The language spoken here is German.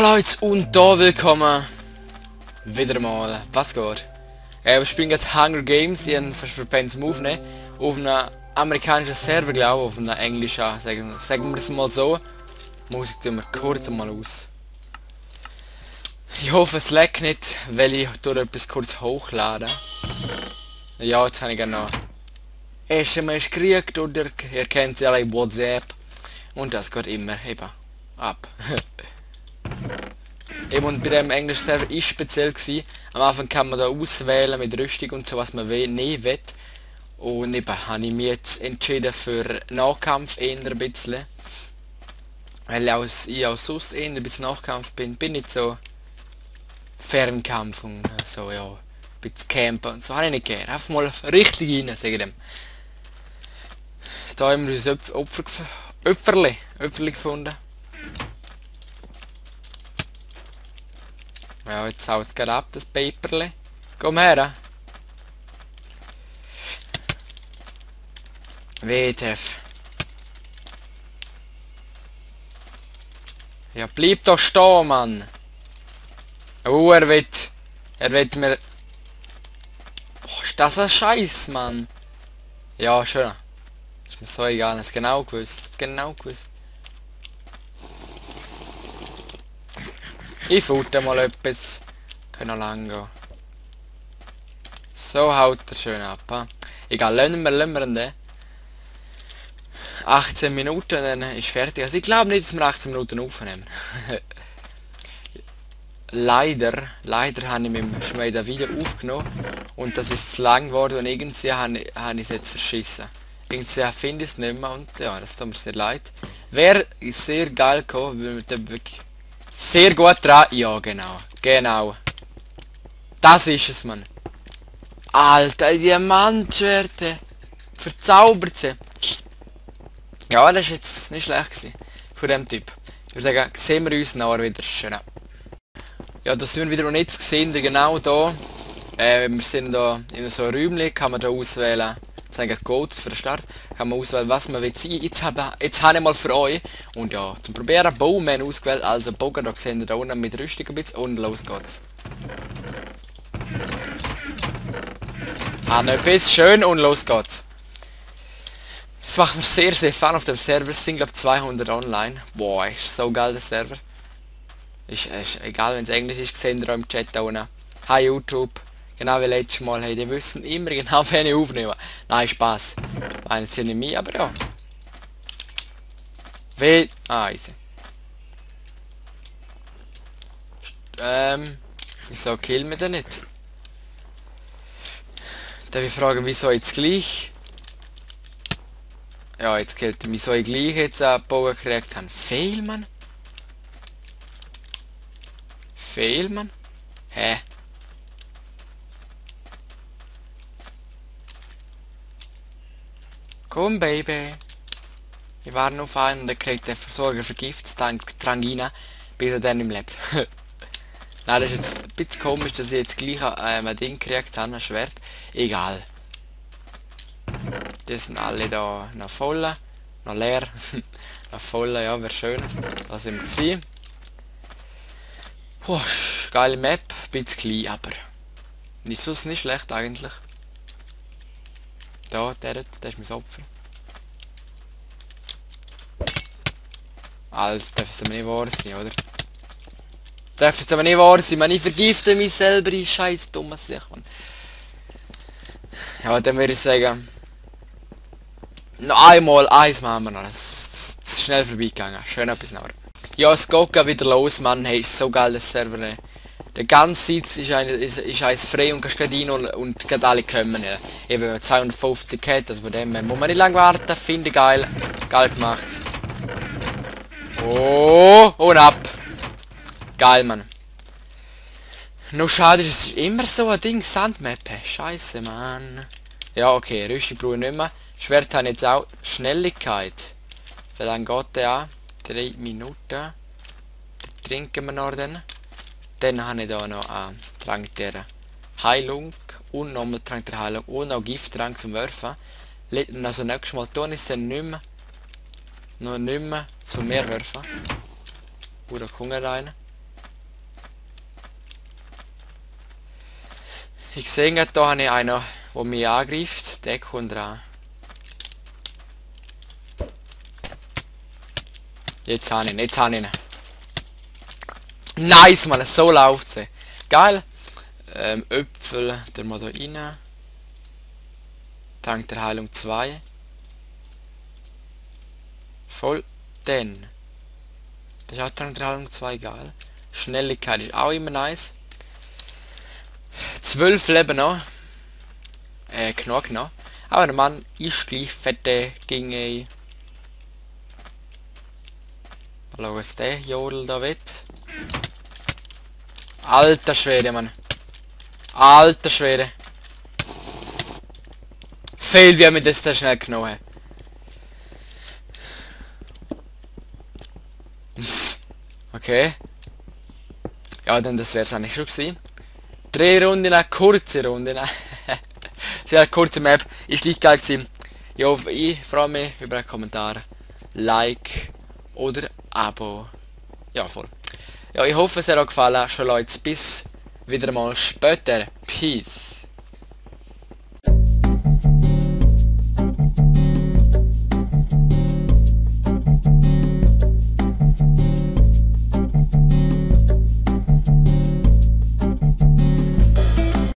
Ja Leute, und da willkommen wieder mal, was geht? Wir spielen gerade Hunger Games, ich habe verpennt zum Aufnehmen, auf einem amerikanischen Server glaube ich, auf einem englischen, sagen wir es mal so. Musik tun wir kurz mal aus. Ich hoffe es leckt nicht, weil ich durch etwas kurz hochladen. Ja, jetzt habe ich noch SMS gekriegt oder ihr kennt sie alle, WhatsApp. Und das geht immer eben ab. Eben, und bei dem englischen Server ist speziell gewesen. Am Anfang kann man da auswählen mit Rüstung und so, was man nicht will. Und eben habe ich mich jetzt entschieden für Nahkampf eher ein bisschen. Weil ich auch sonst eher ein bisschen Nahkampf bin nicht so Fernkampf und so, ja, ein bisschen Campen und so habe ich nicht gerne. Einfach mal richtig rein, sage ich dem. Da haben wir uns Opferli gefunden. Ja, jetzt haut es gerade ab, das Paperli. Komm her. WTF. Ja, bleib doch stehen, Mann. Oh, er will mir... Oh, ist das ein Scheiß, Mann. Ja, schön. Ist mir so egal, es genau gewusst. Ich futter mal etwas. Kann noch lang gehen. So haut er schön ab. Ha? Egal, lassen wir ihn. 18 Minuten, dann ist fertig. Also ich glaube nicht, dass wir 18 Minuten aufnehmen. Leider habe ich mit dem Schmied wieder aufgenommen. Und das ist zu lang geworden und irgendwie habe ich es jetzt verschissen. Irgendwie finde ich es nicht mehr und ja, das tut mir sehr leid. Wäre sehr geil gekommen, weil wir da wirklich sehr gut dran... Ja, genau. Das ist es, Mann. Alter, Diamantschwerte. Verzaubert sie. Ja, das ist jetzt nicht schlecht gewesen. Von dem Typ. Ich würde sagen, sehen wir uns nachher wieder schön. Ja, das sind wir wieder und jetzt sehen wir genau da. Wir sind da in so einem Räumchen, kann man da auswählen. Das ist eigentlich Code für den Start. Kann man auswählen, was man will sein. Jetzt habe ich mal für euch. Und ja, zum Probieren Bowman ausgewählt. Also Bogen, da sehen wir da unten mit Rüstung ein bisschen. Und los geht's. Noch etwas schön und los geht's. Das macht mir sehr Fun auf dem Server. Es sind glaube 200 online. Boah, ist so geil der Server. Ist egal, wenn es Englisch ist, sehen ihr auch im Chat da unten. Hi YouTube. Genau wie letztes Mal. Hey, die wissen immer genau, wenn ich aufnehme. Nein, Spaß. Meinen sie nicht mich, aber ja. Wie... Ah, easy. Wieso killen wir den nicht? Darf ich fragen, wieso jetzt gleich? Ja, jetzt killt er mich, wieso ich gleich jetzt einen Bogen gekriegt habe. Fail, Mann? Fail, Mann? Hä? Komm, Baby. Wir waren auf einen und er kriegt den Versorger Vergiftstrank rein, bis er dann im lebt. Nein, das ist jetzt ein bisschen komisch, dass ich jetzt gleich ein Ding gekriegt habe, ein Schwert. Egal. Die sind alle da noch voll, noch leer. Noch voll, ja, wäre schön. Da sind wir gewesen. Geile Map, ein bisschen klein, aber nicht schlecht eigentlich. Da, der ist mein Opfer. Also, darf es aber nicht wahr sein, oder? Darf es aber nicht wahr sein, man, ich vergifte mich selber, ich scheiß dummes Sicht, man. Ja, dann würde ich sagen... Noch einmal, eins machen wir noch. Das ist schnell vorbeigegangen. Schön etwas nachher. Ja, es geht wieder los, Mann. Hey, ist so geil, das Server. Ne? Der ganze Sitz ist eins frei und kannst gerade rein und gerade alle kommen. Ja. Eben, wenn man 250 hat, also von dem muss man nicht lange warten. Finde ich geil. Geil gemacht. Oh, und ab. Geil, Mann. Nur schade ist, es ist immer so ein Ding, Sandmappe. Scheiße, Mann. Ja, okay, Rüstung brauche ich nicht mehr. Schwert habe ich jetzt auch Schnelligkeit. Wie lange geht der an? 3 Minuten. Dann trinken wir noch den. Dann habe ich da noch einen Trank der Heilung. Und nochmal Trank der Heilung. Und noch Gifttrank zum Werfen. Also nächstes Mal tun ist dann nicht mehr. Noch nicht mehr zum Meerwerfen. Da kommt rein. Ich sehe gerade, da habe ich einen, der mich angreift. Der kommt dran. Jetzt habe ich ihn, jetzt habe ich ihn. Nice, Mann, so läuft sie. Geil. Äpfel, der mal da rein. Trank der Heilung 2. Voll. Dann. Das ist auch Trank der Heilung 2, geil. Schnelligkeit ist auch immer nice. 12 Leben noch. Knack noch. Aber der Mann ist gleich fette ginge. Mal schauen, was der Jodel da will. Alter Schwede, Mann. Alter Schwede. Fehl, wie wir das da schnell genommen haben. Okay. Ja, dann das wäre es eigentlich schon gewesen. 3 Runden, eine kurze Runde. Sehr kurze Map. Ist gleich geil gewesen. Ich freue mich über einen Kommentar, Like oder Abo. Ja, voll. Ja, ich hoffe, es hat euch gefallen. Schon Leute, bis wieder mal später. Peace.